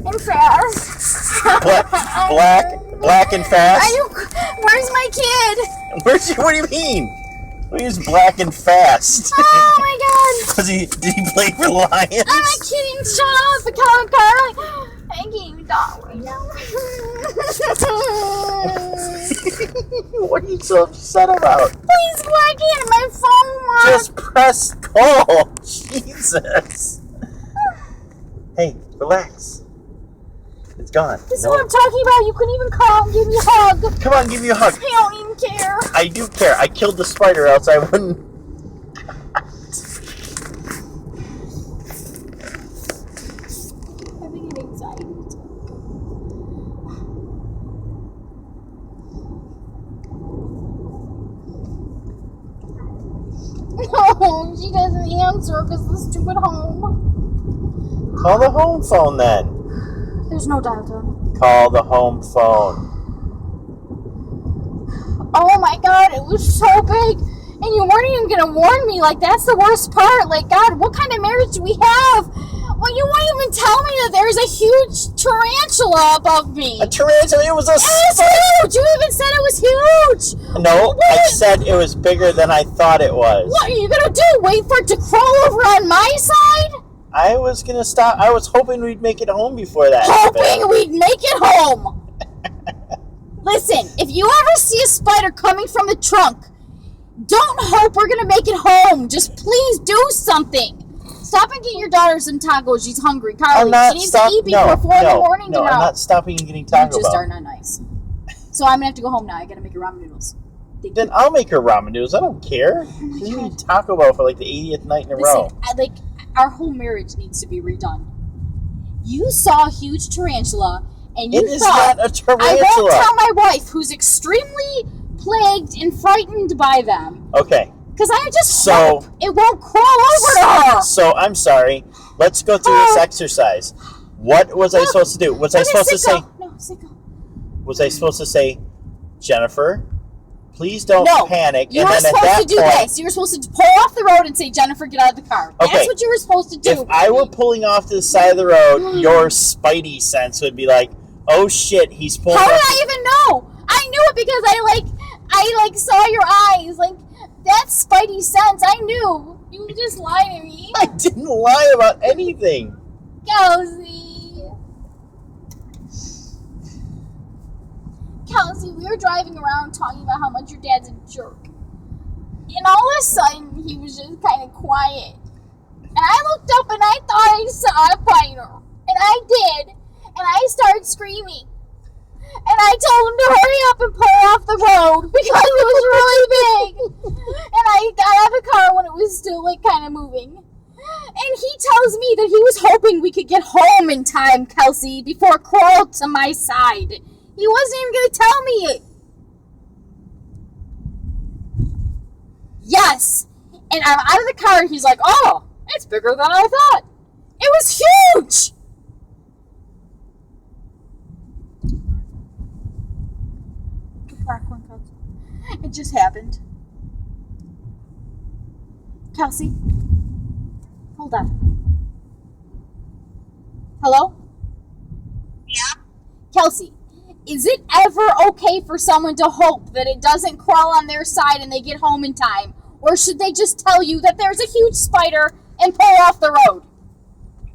and fast. Black and fast? Where's my kid? What do you mean? He's black and fast. Oh my god. Did he play for Lions? I'm not kidding. Shut up. I can't even talk right now. What are you so upset about? Please, why can't my phone work? Just press call. Jesus. Hey, relax. It's gone. This is what I'm talking about. You couldn't even call and give me a hug. Come on, give me a hug. I don't even care. I do care. I killed the spider, else I wouldn't. I'm getting anxiety. No, she doesn't answer because the stupid home. Call the home phone then. There's no dial tone. Call the home phone. Oh my god, it was so big. And you weren't even going to warn me. Like, that's the worst part. Like, God, what kind of marriage do we have? Well, you won't even tell me that there's a huge tarantula above me. A tarantula? It was a spider. Huge. You even said it was huge. No, I said it was bigger than I thought it was. What are you going to do? Wait for it to crawl over on my side? I was going to stop. I was hoping we'd make it home before that. Hoping we'd make it home. Listen, if you ever see a spider coming from the trunk, don't hope we're going to make it home. Just please do something. Stop and get your daughter some tacos. She's hungry. Carly, she needs to eat before 4 in the morning tomorrow. I'm not stopping and getting Taco Bell. You just are not nice. So I'm going to have to go home now. I got to make your ramen noodles. Then I'll make her ramen noodles. I don't care. You need Taco Bell for like the 80th night in a row. Our whole marriage needs to be redone. You saw a huge tarantula, and you thought, not a tarantula. I won't tell my wife, who's extremely plagued and frightened by them. Okay. Because I just hope it won't crawl over to her. So, I'm sorry. Let's go through this exercise. What was I supposed to do? Was I supposed to say... No, sicko. Was I supposed to say, Jennifer, please don't panic. You were supposed to do this. You were supposed to pull off the road and say, Jennifer, get out of the car. Okay. That's what you were supposed to do. If I were pulling off to the side of the road, your spidey sense would be like, oh shit, he's pulling off. How did I even know? I knew it because I saw your eyes. Like, that's spidey sense. I knew. You just lied to me. I didn't lie about anything. Kelsey, we were driving around talking about how much your dad's a jerk. And all of a sudden, he was just kind of quiet. And I looked up and I thought I saw a spider. And I did. And I started screaming. And I told him to hurry up and pull off the road because it was really big. And I got out of the car when it was still kind of moving. And he tells me that he was hoping we could get home in time, Kelsey, before it crawled to my side. He wasn't even going to tell me it. Yes. And I'm out of the car and he's like, oh, it's bigger than I thought. It was huge. It just happened. Kelsey, hold on. Hello? Yeah? Kelsey, is it ever okay for someone to hope that it doesn't crawl on their side and they get home in time? Or should they just tell you that there's a huge spider and pull off the road?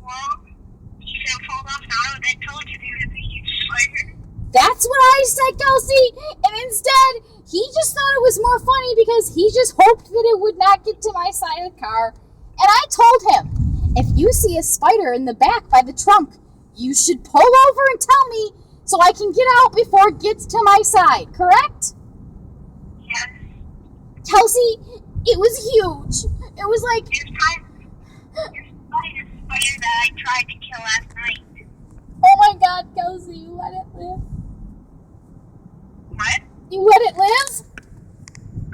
Well, he should have pulled off the road and told you there was a huge spider. That's what I said, Kelsey. And instead, he just thought it was more funny because he just hoped that it would not get to my side of the car. And I told him, if you see a spider in the back by the trunk, you should pull over and tell me so I can get out before it gets to my side. Correct? Yes. Kelsey, it was huge. It was like... It's probably the spider that I tried to kill last night. Oh my God, Kelsey, you let it live. What? You let it live?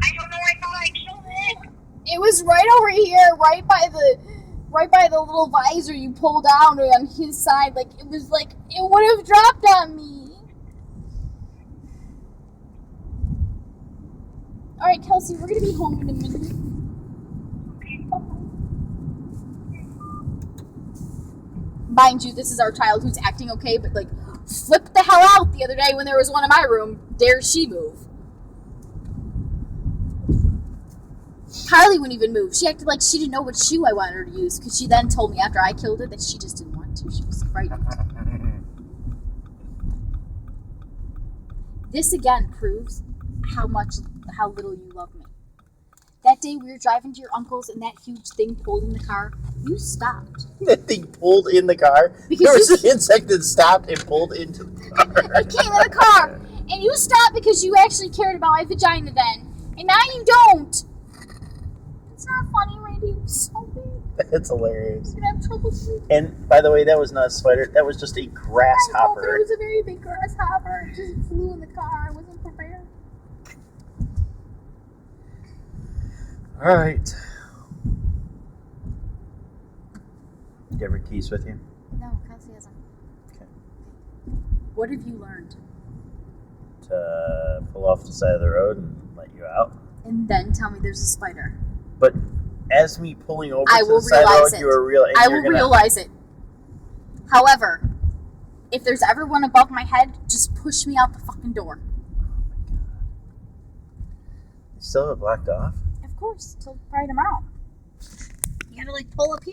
I don't know. I thought I killed it. It was right over here, right by the little visor you pulled down on his side. Like, it was like, it would have dropped on me. Alright, Kelsey, we're going to be home in a minute. Okay. Mind you, this is our child who's acting okay, but like flipped the hell out the other day when there was one in my room. Dare she move? Carly wouldn't even move. She acted like she didn't know what shoe I wanted her to use because she then told me after I killed her that she just didn't want to. She was frightened. This again proves how little you love me. That day we were driving to your uncle's and that huge thing pulled in the car, you stopped. That thing pulled in the car? Because there was an insect that stopped and pulled into the car. It came in the car. And you stopped because you actually cared about my vagina then. And now you don't. It's not funny, Randy. It was so big. It's hilarious. You're going to have trouble sleeping. And by the way, that was not a spider. That was just a I know, but grasshopper. it was a very big grasshopper. It just flew in the car. I wasn't prepared. All right. Do you have your keys with you? No, Kelsey hasn't. Okay. What have you learned? To pull off the side of the road and let you out. And then tell me there's a spider. But as me pulling over I to will the side of the realize road, it. you were real. I will realize it. However, if there's ever one above my head, just push me out the fucking door. You still have it blocked off? Of course, till probably tomorrow. You gotta like pull up here.